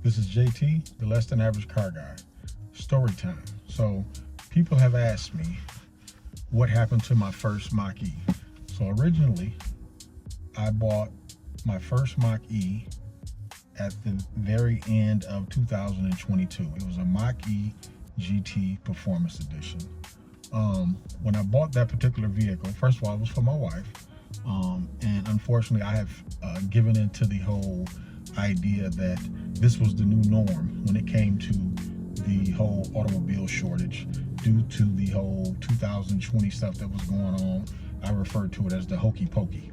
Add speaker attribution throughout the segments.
Speaker 1: This is JT, the Less Than Average Car Guy. Story time. So, people have asked me what happened to my first Mach-E. So originally, I bought my first Mach-E at the very end of 2022. It was a Mach-E GT Performance Edition. When I bought that particular vehicle, first of all, it was for my wife. And unfortunately, I have given into the whole idea that this was the new norm when it came to the whole automobile shortage due to the whole 2020 stuff that was going on. I refer to it as the hokey pokey.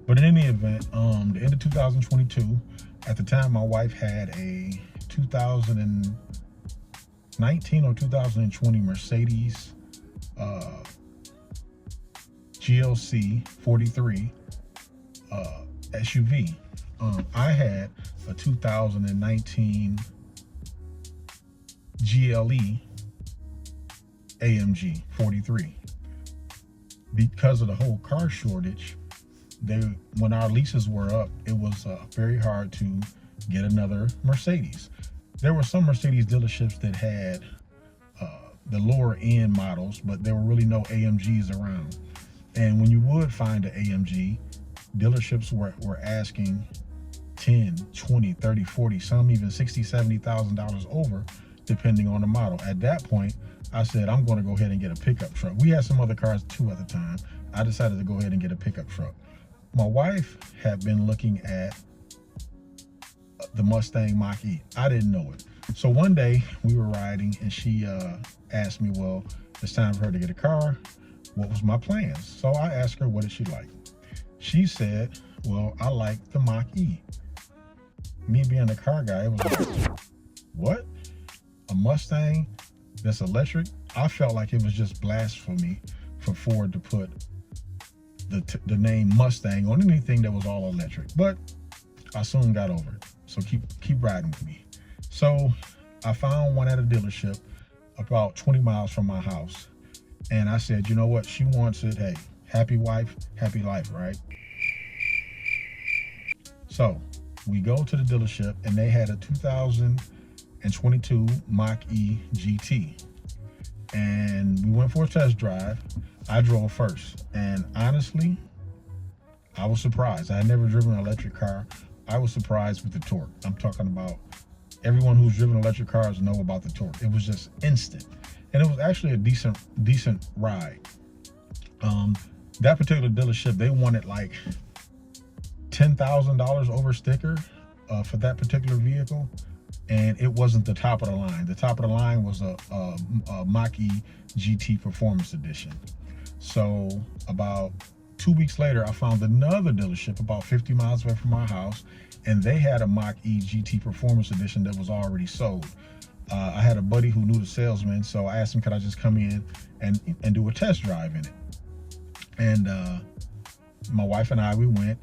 Speaker 1: But in any event, the end of 2022, at the time my wife had a 2019 or 2020 Mercedes GLC 43 SUV. I had a 2019 GLE AMG 43. Because of the whole car shortage, when our leases were up, it was very hard to get another Mercedes. There were some Mercedes dealerships that had the lower end models, but there were really no AMGs around. And when you would find an AMG, dealerships were asking 10, 20, 30, 40, some even $60,000, $70,000 over, depending on the model. At that point, I said, I'm going to go ahead and get a pickup truck. We had some other cars too at the time. I decided to go ahead and get a pickup truck. My wife had been looking at the Mustang Mach-E. I didn't know it. So one day we were riding and she asked me, well, it's time for her to get a car. What was my plans? So I asked her, what did she like? She said, well, I like the Mach-E. Me being a car guy, it was like, what? A Mustang that's electric? I felt like it was just blasphemy for Ford to put the name Mustang on anything that was all electric. But I soon got over it. So keep riding with me. So I found one at a dealership about 20 miles from my house. And I said, you know what? She wants it. Hey, happy wife, happy life, right? So we go to the dealership and they had a 2022 Mach-E GT. And we went for a test drive. I drove first. And honestly, I was surprised. I had never driven an electric car. I was surprised with the torque. I'm talking about everyone who's driven electric cars know about the torque. It was just instant. And it was actually a decent ride. That particular dealership, they wanted like $10,000 over sticker for that particular vehicle. And it wasn't the top of the line. The top of the line was a Mach-E GT Performance Edition. So about 2 weeks later, I found another dealership about 50 miles away from my house, and they had a Mach-E GT Performance Edition that was already sold. I had a buddy who knew the salesman, so I asked him, could I just come in and do a test drive in it? And my wife and I, we went,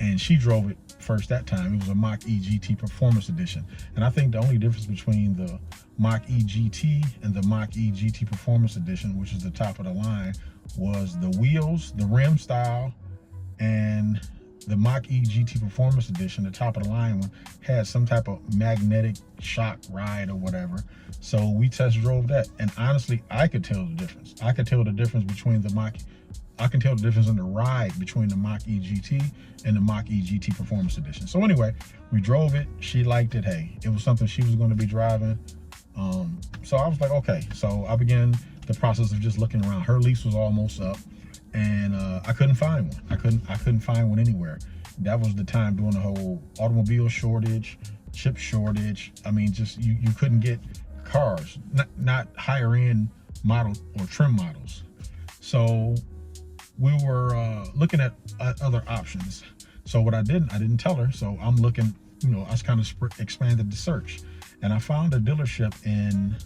Speaker 1: and she drove it first that time. It was a Mach-E GT Performance Edition. And I think the only difference between the Mach-E GT and the Mach-E GT Performance Edition, which is the top of the line, was the wheels, the rim style, and the Mach-E GT Performance Edition, the top of the line one, had some type of magnetic shock ride or whatever. So we test drove that, and honestly, I could tell the difference. I could tell the difference between the I can tell the difference in the ride between the Mach-E GT and the Mach-E GT Performance Edition. So anyway, we drove it. She liked it. Hey, it was something she was going to be driving. So I was like, okay. So I began the process of just looking around. Her lease was almost up, and I couldn't find one. I couldn't find one anywhere. That was the time during the whole automobile shortage, chip shortage. I mean, just you couldn't get cars, not higher end model or trim models. So we were looking at other options. So what I didn't tell her. So I'm looking, I just kind of expanded the search, and I found a dealership in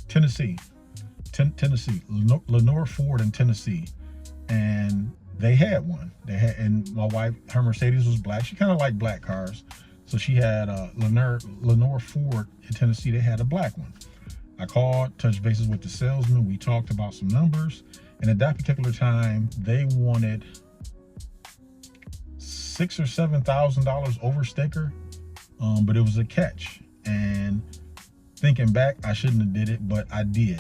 Speaker 1: Tennessee, Lenore Ford in Tennessee, and they had one. And my wife, her Mercedes was black. She kind of liked black cars, so she had Lenore Ford in Tennessee. They had a black one. I called, touched bases with the salesman. We talked about some numbers. And at that particular time, they wanted $6,000 or $7,000 over sticker but it was a catch. And thinking back, I shouldn't have did it, but I did,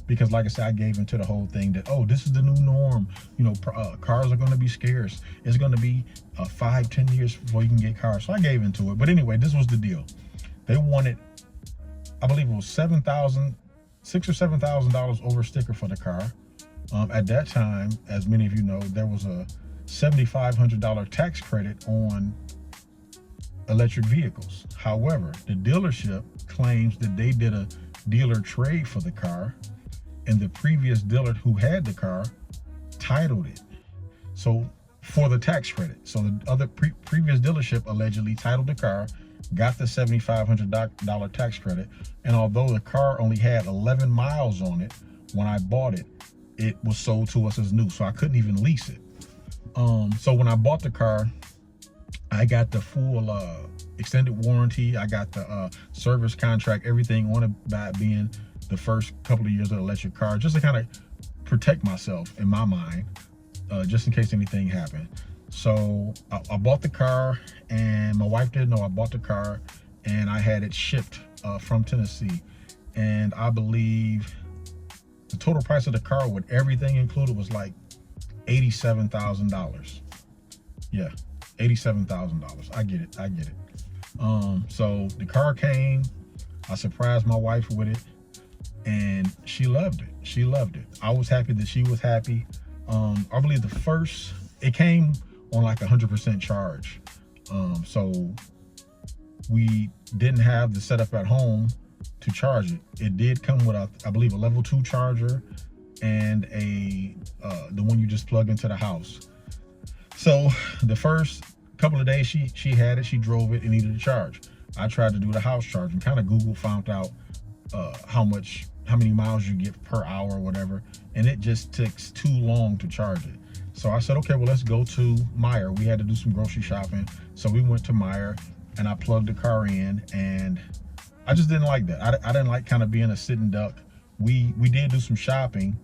Speaker 1: because like I said, I gave into the whole thing that, oh, this is the new norm. You know, cars are going to be scarce. It's going to be 5-10 years before you can get cars. So I gave into it. But anyway, this was the deal. They wanted, I believe it was $6,000 or $7,000 over sticker for the car. At that time, as many of you know, there was a $7,500 tax credit on electric vehicles. However, the dealership claims that they did a dealer trade for the car, and the previous dealer who had the car titled it, so for the tax credit. So the other previous dealership allegedly titled the car, got the $7,500 tax credit, and although the car only had 11 miles on it when I bought it, it was sold to us as new, so I couldn't even lease it. So when I bought the car, I got the full extended warranty. I got the service contract, everything on it, by being the first couple of years of the electric car, just to kind of protect myself in my mind, just in case anything happened. So I bought the car, and my wife didn't know I bought the car, and I had it shipped from Tennessee. And I believe the total price of the car with everything included was like $87,000. Yeah, $87,000. I get it. So the car came, I surprised my wife with it, and she loved it. I was happy that she was happy. I believe it came on like 100% charge. So we didn't have the setup at home to charge it. It did come with I believe a level 2 charger and the one you just plug into the house. So the first couple of days she had it, she drove it and needed a charge. I tried to do the house charge and kind of Google found out how many miles you get per hour or whatever, and it just takes too long to charge it. So I said, okay, well, let's go to Meijer. We had to do some grocery shopping, so we went to Meijer and I plugged the car in, and I just didn't like that. I didn't like kind of being a sitting duck. We did do some shopping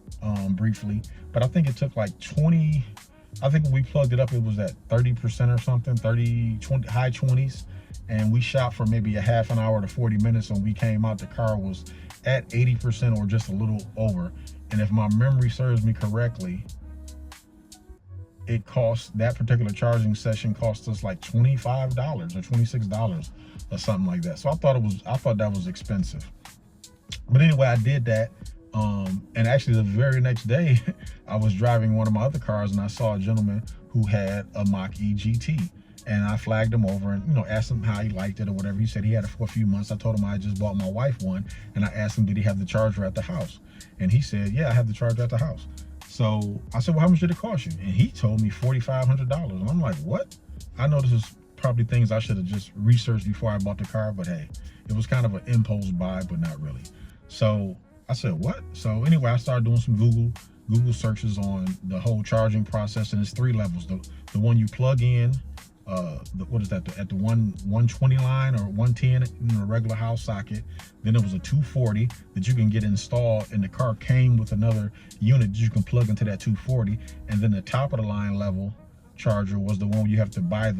Speaker 1: briefly, but I think it took like 20. I think when we plugged it up, it was at 30% or something, 20, high 20s. And we shopped for maybe a half an hour to 40 minutes. And we came out, the car was at 80% or just a little over. And if my memory serves me correctly, that particular charging session cost us like $25 or $26 or something like that. So I thought that was expensive. But anyway, I did that. And actually the very next day, I was driving one of my other cars and I saw a gentleman who had a Mach-E GT, and I flagged him over and, asked him how he liked it or whatever. He said he had it for a few months. I told him I just bought my wife one, and I asked him, did he have the charger at the house? And he said, yeah, I have the charger at the house. So I said, well, how much did it cost you? And he told me $4,500. And I'm like, what? I know this is probably things I should have just researched before I bought the car, but hey, it was kind of an impulse buy, but not really. So I said, what? So anyway, I started doing some Google searches on the whole charging process, and it's 3 levels. The one you plug in, what is that? At the 120 line or 110 in a regular house socket. Then there was a 240 that you can get installed, and the car came with another unit that you can plug into that 240. And then the top of the line level charger was the one where you have to buy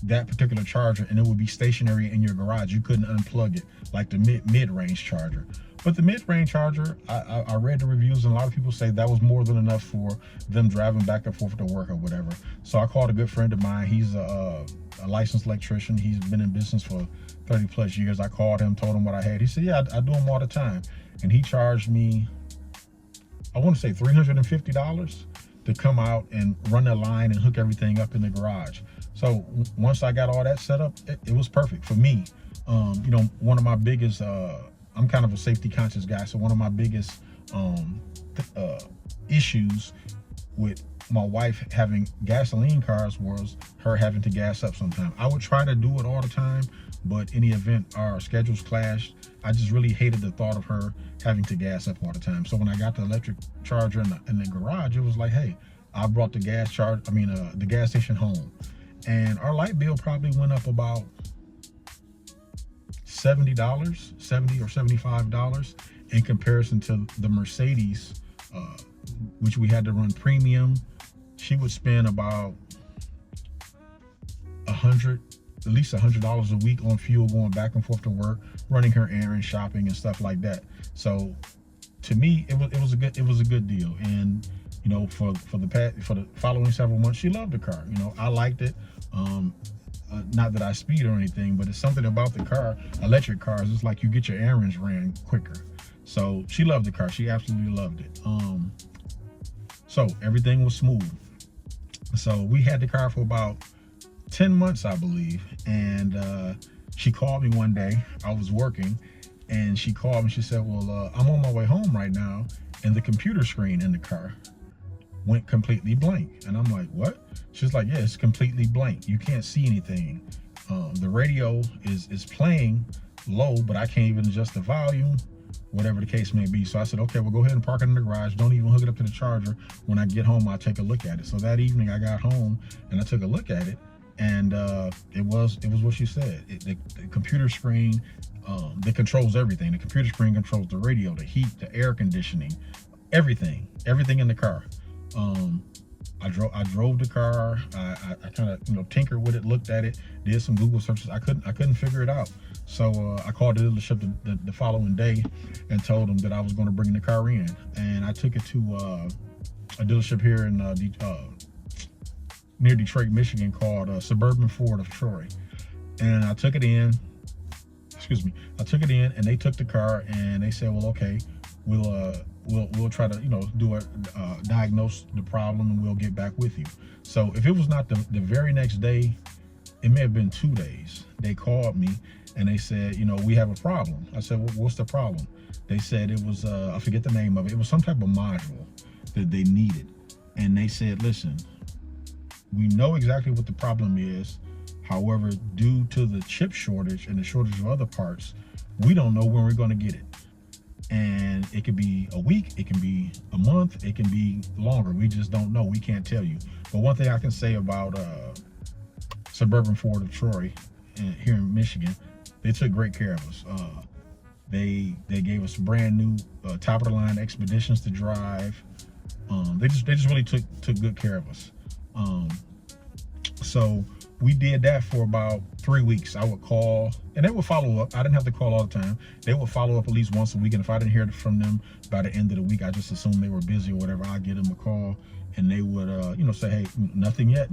Speaker 1: that particular charger, and it would be stationary in your garage. You couldn't unplug it like the mid-range charger. But the mid-range charger, I read the reviews, and a lot of people say that was more than enough for them driving back and forth to work or whatever. So I called a good friend of mine. He's a licensed electrician. He's been in business for 30 plus years. I called him, told him what I had. He said, yeah, I do them all the time. And he charged me, I want to say $350 to come out and run the line and hook everything up in the garage. So once I got all that set up, it was perfect for me. One of my biggest, I'm kind of a safety conscious guy. So one of my biggest issues with my wife having gasoline cars was her having to gas up sometime. I would try to do it all the time, but in the event our schedules clashed, I just really hated the thought of her having to gas up all the time. So when I got the electric charger in the garage, it was like, hey, I brought the the gas station home. And our light bill probably went up about $70 or $75 in comparison to the Mercedes, which we had to run premium. She would spend about at least $100 a week on fuel, going back and forth to work, running her errands, shopping, and stuff like that. So to me, it was a good deal. And you know, for the following several months, she loved the car. You know, I liked it. Not that I speed or anything, but it's something about the car. Electric cars, it's like you get your errands ran quicker. So she loved the car. She absolutely loved it. So everything was smooth. So we had the car for about 10 months, I believe. And she called me one day. I was working, and she called me. She said, well, I'm on my way home right now, and the computer screen in the car went completely blank. And I'm like, what? She's like, yeah, it's completely blank. You can't see anything. The radio is playing low, but I can't even adjust the volume, whatever the case may be. So I said, okay, well, go ahead and park it in the garage. Don't even hook it up to the charger. When I get home, I'll take a look at it. So that evening I got home and I took a look at it, and it was what she said. The computer screen that controls everything. The computer screen controls the radio, the heat, the air conditioning, everything in the car. I drove the car. I kind of, you know, tinkered with it, looked at it, did some Google searches. I couldn't figure it out. So I called the dealership the following day and told them that I was going to bring the car in. And I took it to a dealership here in near Detroit, Michigan, called Suburban Ford of Troy. And I took it in. I took it in, and they took the car, and they said, well, okay, we'll try to, you know, do a diagnose the problem, and we'll get back with you. So if it was not the very next day, it may have been 2 days. They called me and they said, you know, we have a problem. I said, well, what's the problem? They said it was, I forget the name of it. It was some type of module that they needed. And they said, listen, we know exactly what the problem is. However, due to the chip shortage and the shortage of other parts, we don't know when we're going to get it. And it could be a week, it can be a month, it can be longer. We just don't know. We can't tell you. But one thing I can say about Suburban Ford of Troy here in Michigan, they took great care of us. They gave us brand new top of the line Expeditions to drive. They just really took good care of us. So we did that for about 3 weeks. I would call, and they would follow up. I didn't have to call all the time. They would follow up at least once a week. And if I didn't hear from them by the end of the week, I just assumed they were busy or whatever. I'd give them a call, and they would, you know, say, hey, nothing yet.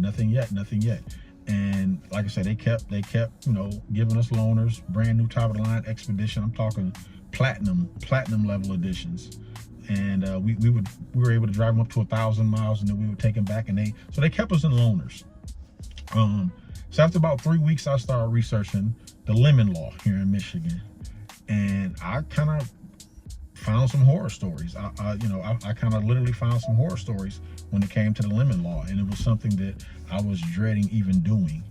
Speaker 1: And like I said, they kept, you know, giving us loaners, brand new top of the line Expedition. I'm talking platinum level editions. And we were able to drive them up to 1,000 miles, and then we would take them back, and they kept us in loaners. So after about 3 weeks, I started researching the lemon law here in Michigan, and I kind of found some horror stories. I kind of literally found some horror stories when it came to the lemon law, and it was something that I was dreading even doing.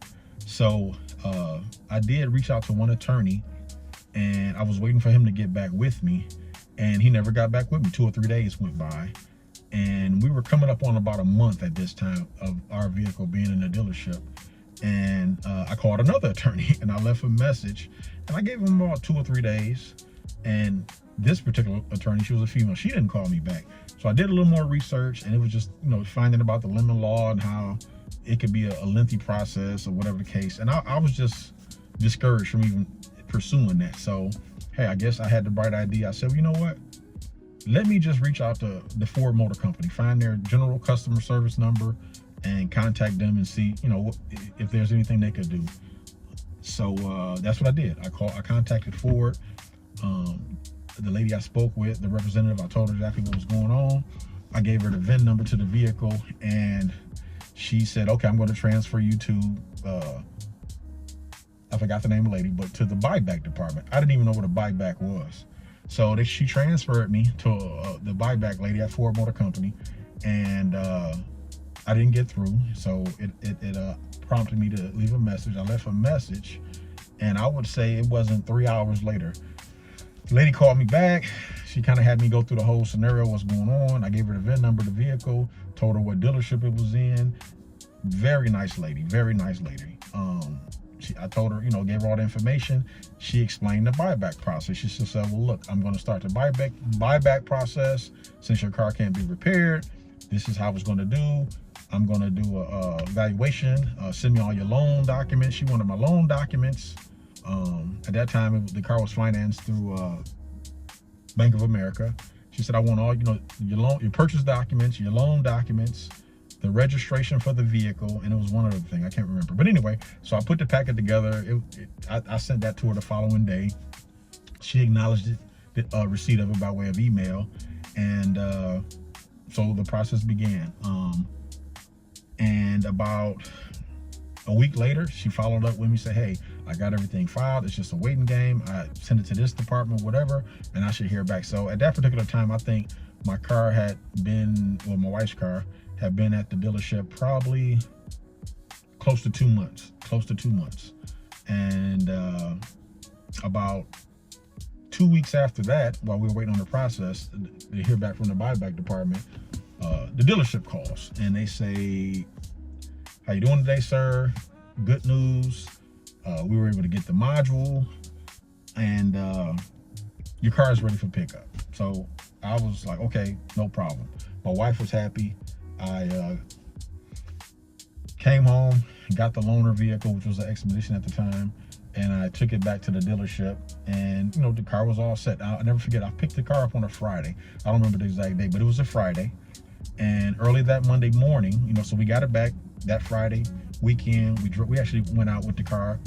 Speaker 1: So I did reach out to one attorney, and I was waiting for him to get back with me, and he never got back with me. 2 or 3 days went by, and we were coming up on about a month at this time of our vehicle being in the dealership. And I called another attorney, and I left a message, and I gave him about 2 or 3 days. And this particular attorney, she was a female, she didn't call me back. So I did a little more research, and it was just, you know, finding about the lemon law and how it could be a lengthy process or whatever the case. And I was just discouraged from even pursuing that. So, hey, I guess I had the bright idea. I said, well, you know what? Let me just reach out to the Ford Motor Company, find their general customer service number, and contact them and see, you know, if there's anything they could do. So that's what I did. I contacted Ford. The lady I spoke with, the representative, I told her exactly what was going on. I gave her the VIN number to the vehicle, and she said, okay, I'm going to transfer you to, I forgot the name of the lady, but to the Buyback department. I didn't even know what a Buyback was. So she transferred me to the Buyback lady at Ford Motor Company, and I didn't get through. So it prompted me to leave a message. I left a message, and I would say it wasn't 3 hours later, the lady called me back. She kind of had me go through the whole scenario, what's going on. I gave her the VIN number of the vehicle, told her what dealership it was in. Very nice lady, very nice lady. I told her, you know, gave her all the information. She explained the buyback process. She said, well, look, I'm going to start the buyback process. Since your car can't be repaired, this is how it's going to do. I'm gonna do a evaluation. Send me all your loan documents. She wanted my loan documents. At that time, the car was financed through Bank of America. She said, I want all, your purchase documents, your loan documents, the registration for the vehicle, and it was one other thing, I can't remember. But anyway, so I put the packet together. I sent that to her the following day. She acknowledged it, the receipt of it by way of email, and so the process began. And about a week later, she followed up with me, said, hey, I got everything filed. It's just a waiting game. I sent it to this department, whatever, and I should hear back. So at that particular time, I think my car had been, well, my wife's car had been at the dealership probably close to 2 months. And about 2 weeks after that, while we were waiting on the process to hear back from the buyback department, the dealership calls and they say, how you doing today, sir? Good news. We were able to get the module, and your car is ready for pickup. So I was like, okay, no problem. My wife was happy. I came home, got the loaner vehicle, which was an Expedition at the time, and I took it back to the dealership, and the car was all set. I'll never forget, I picked the car up on a Friday. I don't remember the exact day, but it was a Friday. And early that Monday morning, so we got it back that Friday weekend. We actually went out with the car.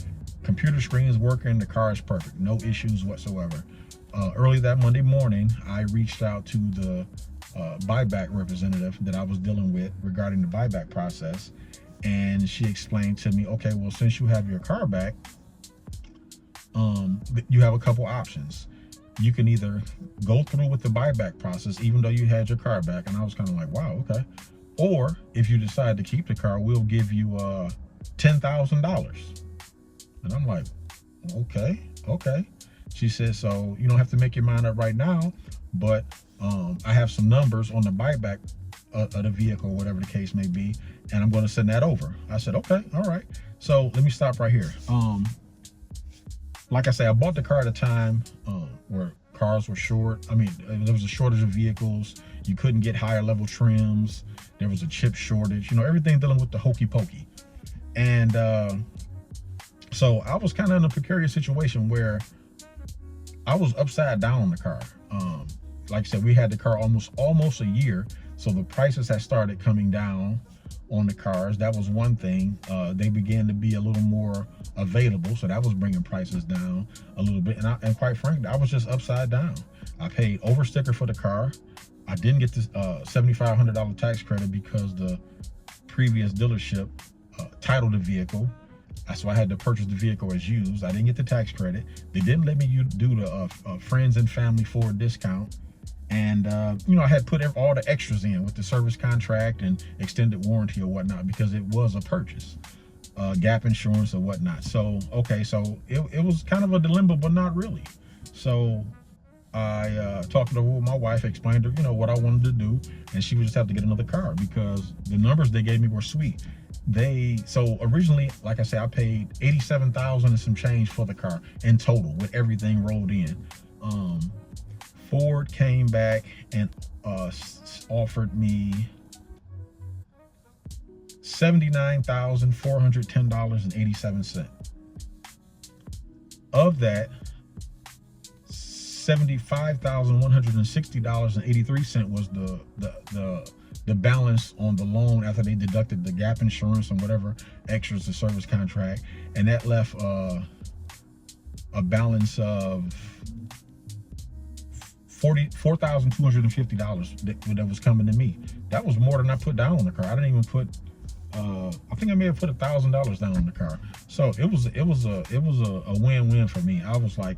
Speaker 1: Computer screen is working. The car is perfect. No issues whatsoever. Early that Monday morning, I reached out to the buyback representative that I was dealing with regarding the buyback process. And she explained to me, okay, well, since you have your car back, you have a couple options. You can either go through with the buyback process, even though you had your car back. And I was kind of like, wow, okay. Or if you decide to keep the car, we'll give you $10,000. And I'm like, okay. She said, so you don't have to make your mind up right now, but I have some numbers on the buyback of the vehicle, whatever the case may be, and I'm going to send that over. I said, okay, all right. So let me stop right here. Like I say, I bought the car at a time where cars were short. I mean, there was a shortage of vehicles. You couldn't get higher level trims. There was a chip shortage, everything dealing with the hokey pokey. And so I was kind of in a precarious situation where I was upside down on the car. Like I said, we had the car almost a year. So the prices had started coming down on the cars. That was one thing. They began to be a little more available, so that was bringing prices down a little bit. And quite frankly, I was just upside down. I paid over sticker for the car. I didn't get this $7,500 tax credit because the previous dealership titled the vehicle. So I had to purchase the vehicle as used. I didn't get the tax credit. They didn't let me do the friends and family Ford discount. And, I had put all the extras in with the service contract and extended warranty or whatnot because it was a purchase, gap insurance or whatnot. So, okay, so it was kind of a dilemma, but not really. So I talked to my wife, explained to her, what I wanted to do, and she would just have to get another car because the numbers they gave me were sweet. So originally, like I said, I paid $87,000 and some change for the car in total with everything rolled in. Ford came back and offered me $79,410.87. Of that, $75,160.83 was the balance on the loan after they deducted the gap insurance and whatever extras the service contract, and that left a balance of $4,250 that was coming to me. That was more than I put down on the car. I didn't even put. I think I may have put $1,000 down on the car. So it was a win-win for me. I was like,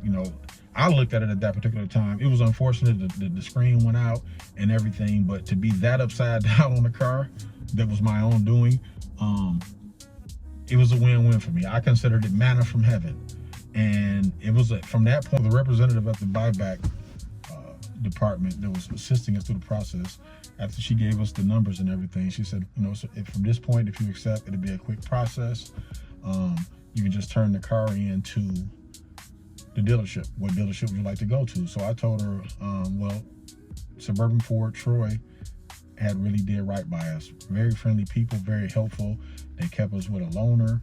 Speaker 1: I looked at it at that particular time. It was unfortunate that the screen went out and everything, but to be that upside down on the car, that was my own doing. It was a win-win for me. I considered it manna from heaven, and it was from that point, the representative at the buyback department that was assisting us through the process, after she gave us the numbers and everything, she said, so from this point, if you accept, it'll be a quick process. You can just turn the car in to the dealership. What dealership would you like to go to? So I told her, well, Suburban Ford Troy, had really did right by us. Very friendly people, very helpful. They kept us with a loaner.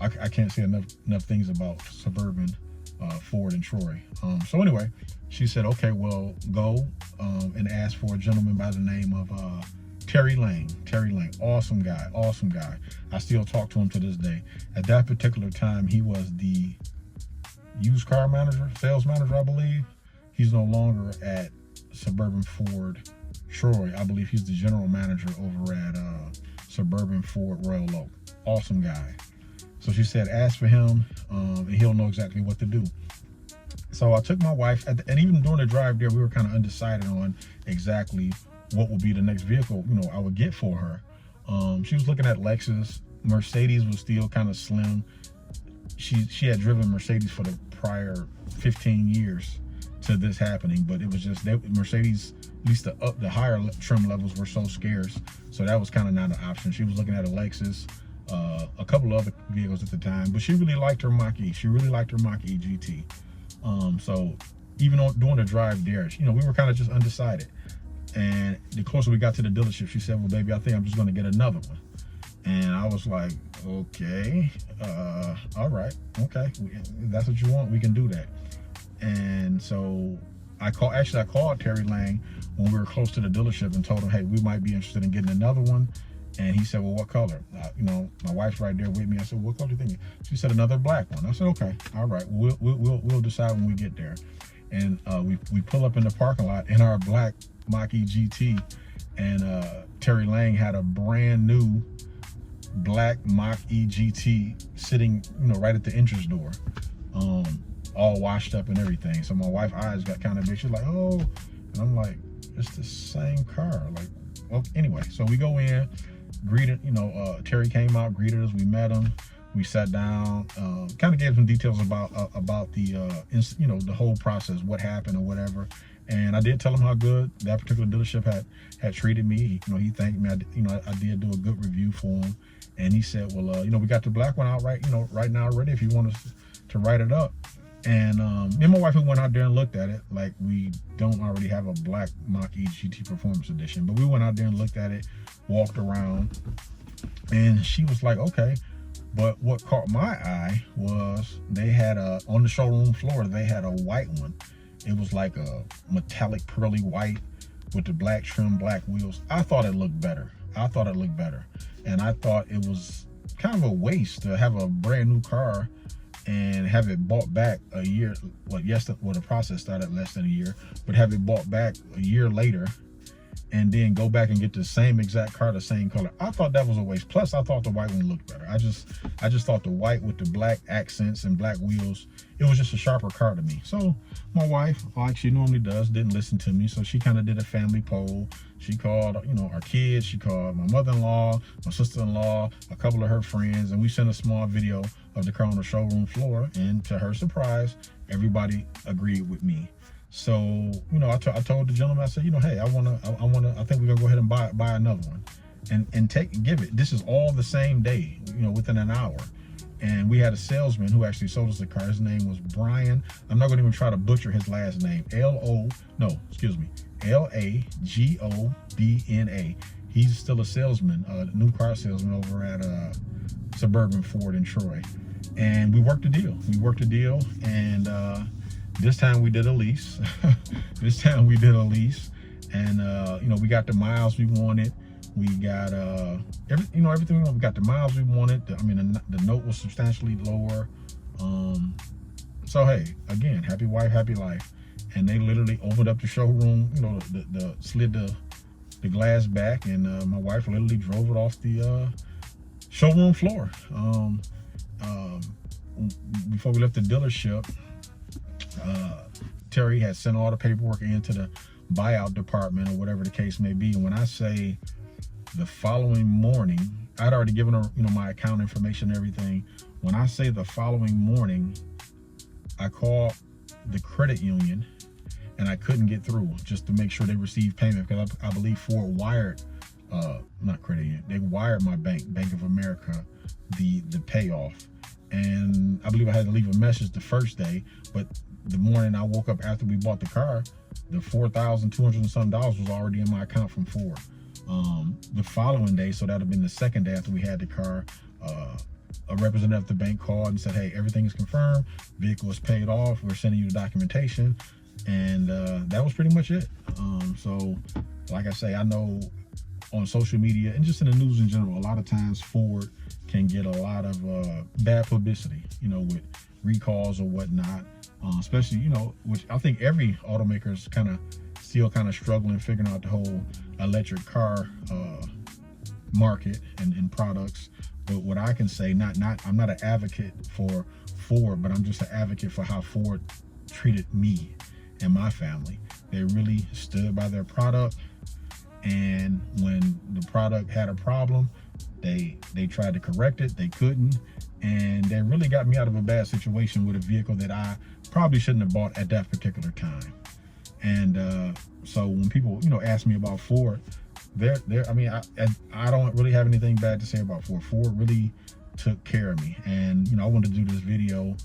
Speaker 1: I can't say enough things about Suburban Ford in Troy. So anyway, she said, okay, well, go and ask for a gentleman by the name of Terry Lang. Terry Lang, awesome guy, awesome guy. I still talk to him to this day. At that particular time, he was the used car manager, sales manager, I believe. He's no longer at Suburban Ford Troy. I believe he's the general manager over at Suburban Ford Royal Oak. Awesome guy. So she said, ask for him, and he'll know exactly what to do. So I took my wife, and even during the drive there, we were kind of undecided on exactly what would be the next vehicle, I would get for her. She was looking at Lexus. Mercedes was still kind of slim. She had driven Mercedes for the prior 15 years to this happening, but it was just that Mercedes, at least the higher trim levels, were so scarce, so that was kind of not an option. She was looking at a Lexus, a couple of other vehicles at the time, but she really liked her Mach-E. She really liked her Mach-E GT. So even during the drive there, we were kind of just undecided. And the closer we got to the dealership, she said, well, baby, I think I'm just going to get another one. And I was like, okay, all right, okay, if that's what you want, we can do that. And so I called Terry Lang when we were close to the dealership and told him, hey, we might be interested in getting another one. And he said, well, what color? My wife's right there with me. I said, what color are you thinking? She said, another black one. I said, okay, all right, we'll decide when we get there. And we pull up in the parking lot in our black Mach-E GT, and Terry Lang had a brand new black Mach-E GT sitting, right at the entrance door, all washed up and everything. So my wife's eyes got kind of big. She's like, oh, and I'm like, it's the same car. Like, well, anyway, so we go in, greeted, Terry came out, greeted us, we met him, we sat down, kind of gave some details about the the whole process, what happened or whatever. And I did tell him how good that particular dealership had treated me. He thanked me. I did do a good review for him. And he said, well, we got the black one out right now already, if you want us to write it up. And me and my wife, we went out there and looked at it. Like, we don't already have a black Mach-E GT Performance Edition, but we went out there and looked at it, walked around, and she was like, okay. But what caught my eye was they had on the showroom floor, they had a white one. It was like a metallic pearly white with the black trim, black wheels. I thought it looked better. And I thought it was kind of a waste to have a brand new car and have it bought back a year. The process started less than a year, but have it bought back a year later and then go back and get the same exact car, the same color. I thought that was a waste. Plus, I thought the white one looked better. I just thought the white with the black accents and black wheels, it was just a sharper car to me. So my wife, like she normally does, didn't listen to me. So she kind of did a family poll. She called, our kids. She called my mother-in-law, my sister-in-law, a couple of her friends, and we sent a small video of the car on the showroom floor. And to her surprise, everybody agreed with me. So, I told the gentleman, I said, hey, I think we're gonna go ahead and buy another one and give it. This is all the same day, within an hour. And we had a salesman who actually sold us the car. His name was Brian. I'm not gonna even try to butcher his last name. Lagobna. He's still a salesman, a new car salesman over at Suburban Ford in Troy. And we worked a deal. And this time we did a lease. And we got the miles we wanted. We got everything we wanted. We got the miles we wanted. The note was substantially lower. So hey, again, happy wife, happy life. And they literally opened up the showroom, slid the glass back, and my wife literally drove it off the showroom floor. Before we left the dealership, Terry had sent all the paperwork into the buyout department or whatever the case may be. And when I say the following morning, I'd already given her, my account information and everything. When I say the following morning, I called the credit union and I couldn't get through just to make sure they received payment, because I believe Ford wired, not credit union, they wired my Bank of America, the payoff. And I believe I had to leave a message the first day, but the morning I woke up after we bought the car, the $4,200 and some was already in my account from Ford. The following day, so that would have been the second day after we had the car, a representative of the bank called and said, hey, everything is confirmed, vehicle is paid off, we're sending you the documentation. And that was pretty much it. So like I say, I know on social media and just in the news in general, a lot of times Ford can get a lot of bad publicity, you know, with recalls or whatnot, especially, you know, which I think every automaker is still struggling figuring out the whole electric car market and products. But what I can say, I'm not an advocate for Ford, but I'm just an advocate for how Ford treated me and my family. They really stood by their product, and when the product had a problem, they tried to correct it. They couldn't, and they really got me out of a bad situation with a vehicle that I probably shouldn't have bought at that particular time. And so when people, you know, ask me about Ford, I mean, I don't really have anything bad to say about Ford. Ford really took care of me, and you know, I wanted to do this video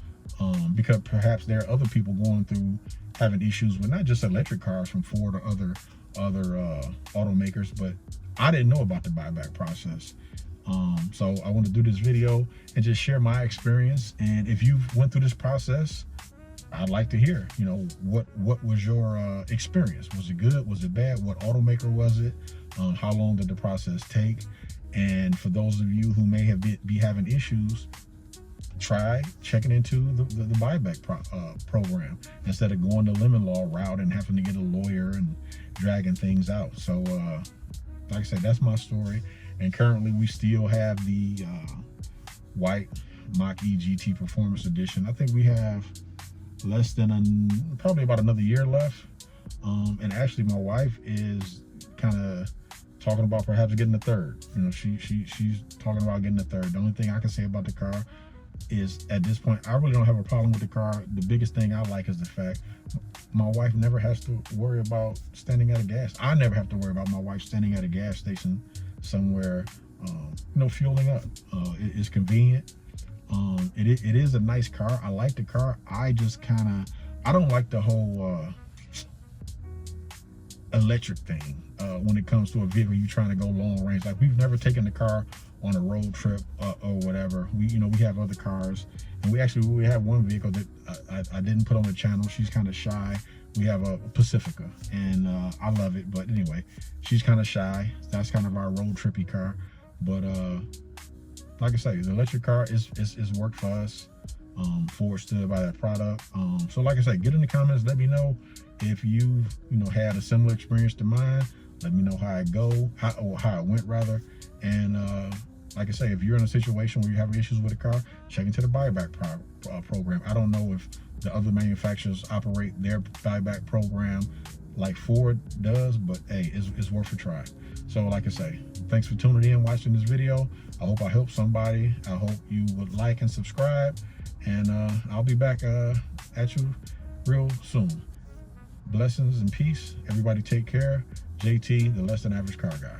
Speaker 1: because perhaps there are other people going through having issues with not just electric cars from Ford or other automakers, but I didn't know about the buyback process. So I want to do this video and just share my experience. And if you went through this process, I'd like to hear, you know, what was your experience? Was it good? Was it bad? What automaker was it? How long did the process take? And for those of you who may have be having issues, try checking into the buyback program instead of going the lemon law route and having to get a lawyer and dragging things out. So like I said, that's my story. And currently we still have the white Mach-E GT Performance Edition. I think we have less than probably about another year left. And actually my wife is kind of talking about perhaps getting a third. You know, she's talking about getting a third. The only thing I can say about the car is at this point, I really don't have a problem with the car. The biggest thing I like is the fact my wife never has to worry about standing at a gas. I never have to worry about my wife standing at a gas station somewhere, you know, fueling up. It's convenient. It is a nice car. I like the car. I just I don't like the whole electric thing when it comes to a vehicle you're trying to go long range. Like, we've never taken the car on a road trip or whatever. We have other cars, and we have one vehicle that I didn't put on the channel. She's kind of shy. We have a Pacifica, and I love it, but anyway, she's kind of shy. That's kind of our road trippy car. But like I say, the electric car is worked for us. Ford stood by that product. So like I say, get in the comments, let me know if you've had a similar experience to mine. Let me know how it went rather. And like I say, if you're in a situation where you're having issues with a car, check into the buyback program. I don't know if the other manufacturers operate their buyback program like Ford does, but hey, it's worth a try. So like I say, thanks for tuning in, watching this video. I hope I helped somebody. I hope you would like and subscribe, and I'll be back at you real soon. Blessings and peace. Everybody take care. JT, the Less Than Average Car Guy.